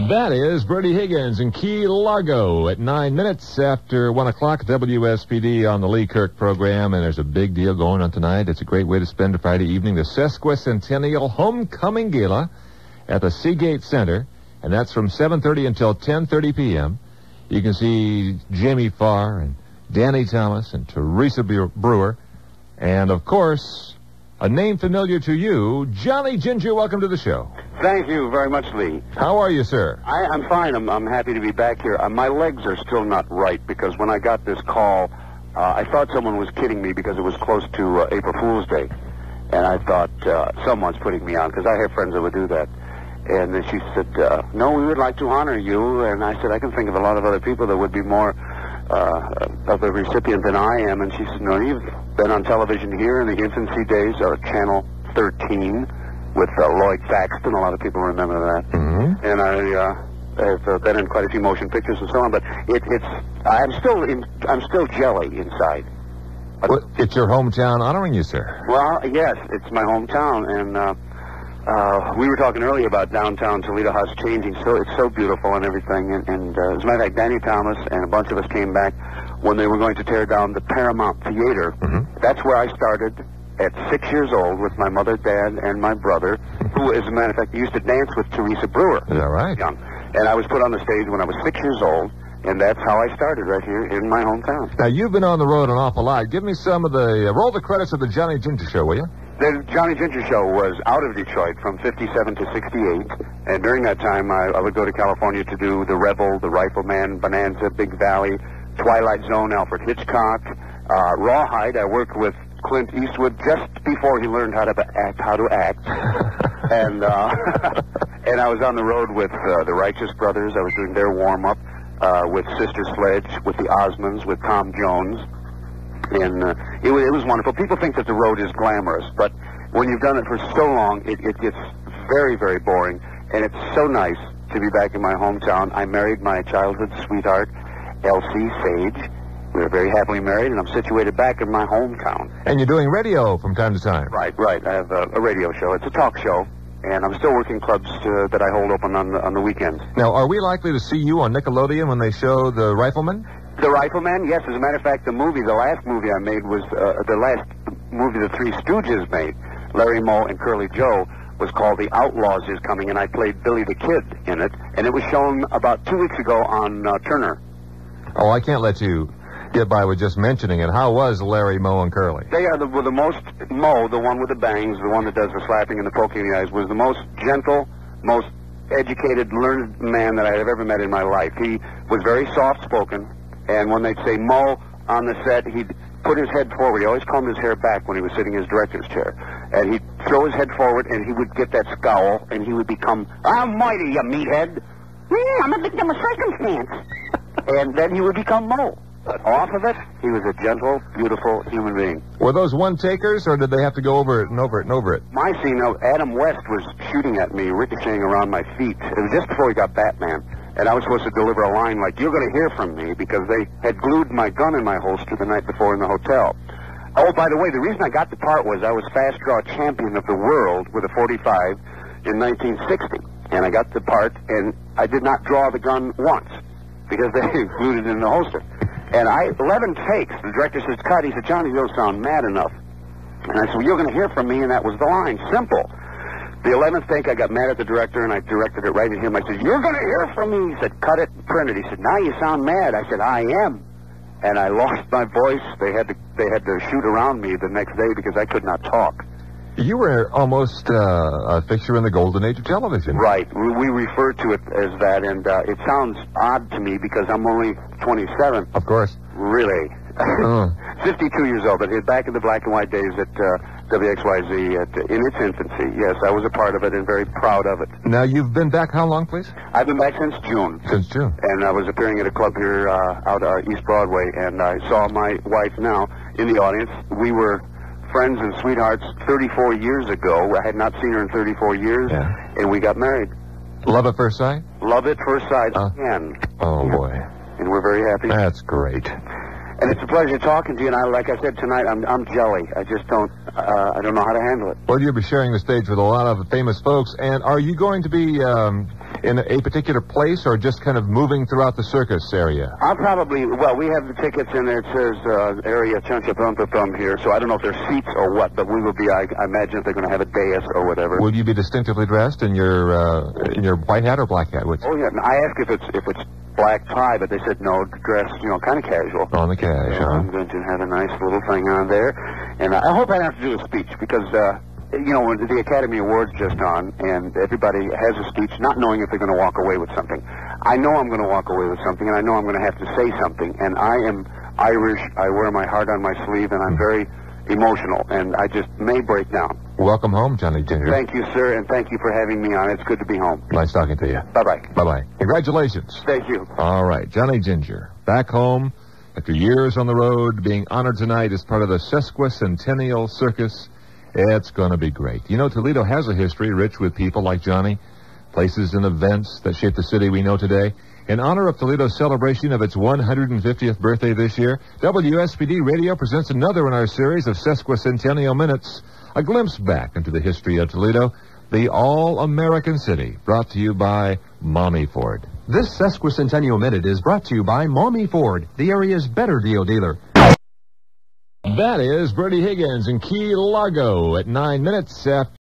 That is Bertie Higgins in Key Largo at 9 minutes after 1 o'clock, WSPD on the Lee Kirk program, and there's a big deal going on tonight. It's a great way to spend a Friday evening, the Sesquicentennial Homecoming Gala at the Seagate Center, and that's from 7:30 until 10:30 p.m. You can see Jamie Farr and Danny Thomas and Teresa Brewer, and, of course, a name familiar to you, Johnny Ginger. Welcome to the show. Thank you very much, Lee. How are you, sir? I'm fine. I'm happy to be back here. My legs are still not right because when I got this call, I thought someone was kidding me because it was close to April Fool's Day. And I thought someone's putting me on because I have friends that would do that. And then she said, no, we would like to honor you. And I said, I can think of a lot of other people that would be more of the recipient than I am. And she said, no, you've been on television here in the infancy days of Channel 13 with Lloyd Thaxton. A lot of people remember that. Mm-hmm. And I've been in quite a few motion pictures and so on. But I'm still jelly inside. Well, it's your hometown honoring you, sir. Well, yes, it's my hometown, and we were talking earlier about downtown Toledo, how it's changing. So it's so beautiful and everything. And as a matter of fact, Danny Thomas and a bunch of us came back when they were going to tear down the Paramount Theater. Mm-hmm. That's where I started at 6 years old with my mother, dad, and my brother, who, as a matter of fact, used to dance with Teresa Brewer. Is that right? Young. And I was put on the stage when I was 6 years old, and that's how I started right here in my hometown. Now, you've been on the road an awful lot. Give me some of the, roll the credits of the Johnny Ginger Show, will you? The Johnny Ginger Show was out of Detroit from 57 to 68, and during that time I would go to California to do The Rebel, The Rifleman, Bonanza, Big Valley, Twilight Zone, Alfred Hitchcock, Rawhide. I worked with Clint Eastwood just before he learned how to act. And and I was on the road with the Righteous Brothers. I was doing their warm-up with Sister Sledge, with the Osmonds, with Tom Jones. And it was wonderful. People think that the road is glamorous, but when you've done it for so long, it gets very, very boring. And it's so nice to be back in my hometown. I married my childhood sweetheart, Elsie Sage. We were very happily married, and I'm situated back in my hometown. And you're doing radio from time to time. Right. I have a radio show. It's a talk show, and I'm still working clubs that I hold open on the weekends. Now, are we likely to see you on Nickelodeon when they show The Rifleman? The Rifleman, yes. As a matter of fact, the last movie I made was the last movie the Three Stooges made. Larry Moe and Curly Joe was called The Outlaws Is Coming, and I played Billy the Kid in it, and it was shown about 2 weeks ago on Turner. Oh, I can't let you get by with just mentioning it. How was Larry, Moe, and Curly? They are the most, Moe, the one with the bangs, the one that does the slapping and the poking in the eyes, was the most gentle, most educated, learned man that I have ever met in my life. He was very soft-spoken, and when they'd say Moe on the set, he'd put his head forward. He always combed his hair back when he was sitting in his director's chair. And he'd throw his head forward, and he would get that scowl, and he would become, almighty, you meathead. I'm a victim of circumstance. And then he would become Moe. But off of it, he was a gentle, beautiful human being. Were those one-takers, or did they have to go over it and over it and over it? My scene, Adam West was shooting at me, ricocheting around my feet. It was just before he got Batman. And I was supposed to deliver a line like, you're going to hear from me, because they had glued my gun in my holster the night before in the hotel. Oh, by the way, the reason I got the part was I was fast draw champion of the world with a .45 in 1960. And I got the part, and I did not draw the gun once, because they glued it in the holster. And 11 takes, the director says, cut. He said, Johnny, you don't sound mad enough. And I said, well, you're going to hear from me, and that was the line. Simple. The 11th take, I got mad at the director, and I directed it right at him. I said, you're going to hear from me. He said, cut it, print it. He said, now you sound mad. I said, I am. And I lost my voice. They had to shoot around me the next day because I could not talk. You were almost a fixture in the golden age of television. Right. We refer to it as that, and it sounds odd to me because I'm only 27. Of course. Really. 52 years old, but back in the black and white days at WXYZ in its infancy. Yes, I was a part of it and very proud of it. Now, you've been back how long, please? I've been back since June. Since June. And I was appearing at a club here out East Broadway, and I saw my wife now in the audience. We were friends and sweethearts 34 years ago. I had not seen her in 34 years, and we got married. Love at first sight? Love at first sight again. Oh, boy. And we're very happy. That's great. And it's a pleasure talking to you. And like I said tonight, I'm jelly. I just don't know how to handle it. Well, you'll be sharing the stage with a lot of famous folks. And are you going to be in a particular place or just kind of moving throughout the circus area? I'll probably, well, we have the tickets in there. It says area Chuncha here, so I don't know if there's seats or what, but we will be, I imagine if they're going to have a dais or whatever. Will you be distinctively dressed in your white hat or black hat? Oh, yeah. I asked if it's black tie, but they said no, dress, kind of casual. On the cash, so I'm going to have a nice little thing on there. And I hope I don't have to do a speech because, when the Academy Awards just on, and everybody has a speech not knowing if they're going to walk away with something. I know I'm going to walk away with something, and I know I'm going to have to say something. And I am Irish. I wear my heart on my sleeve, and I'm very emotional, and I just may break down. Welcome home, Johnny Ginger. Thank you, sir, and thank you for having me on. It's good to be home. Nice talking to you. Bye-bye. Bye-bye. Congratulations. Thank you. All right, Johnny Ginger, back home after years on the road, being honored tonight as part of the Sesquicentennial Circus. It's going to be great. Toledo has a history rich with people like Johnny, places and events that shape the city we know today. In honor of Toledo's celebration of its 150th birthday this year, WSPD Radio presents another in our series of Sesquicentennial Minutes, a glimpse back into the history of Toledo, the all-American city, brought to you by Mommy Ford. This Sesquicentennial Minute is brought to you by Mommy Ford, the area's better deal dealer. That is Bertie Higgins in Key Largo at 9 minutes after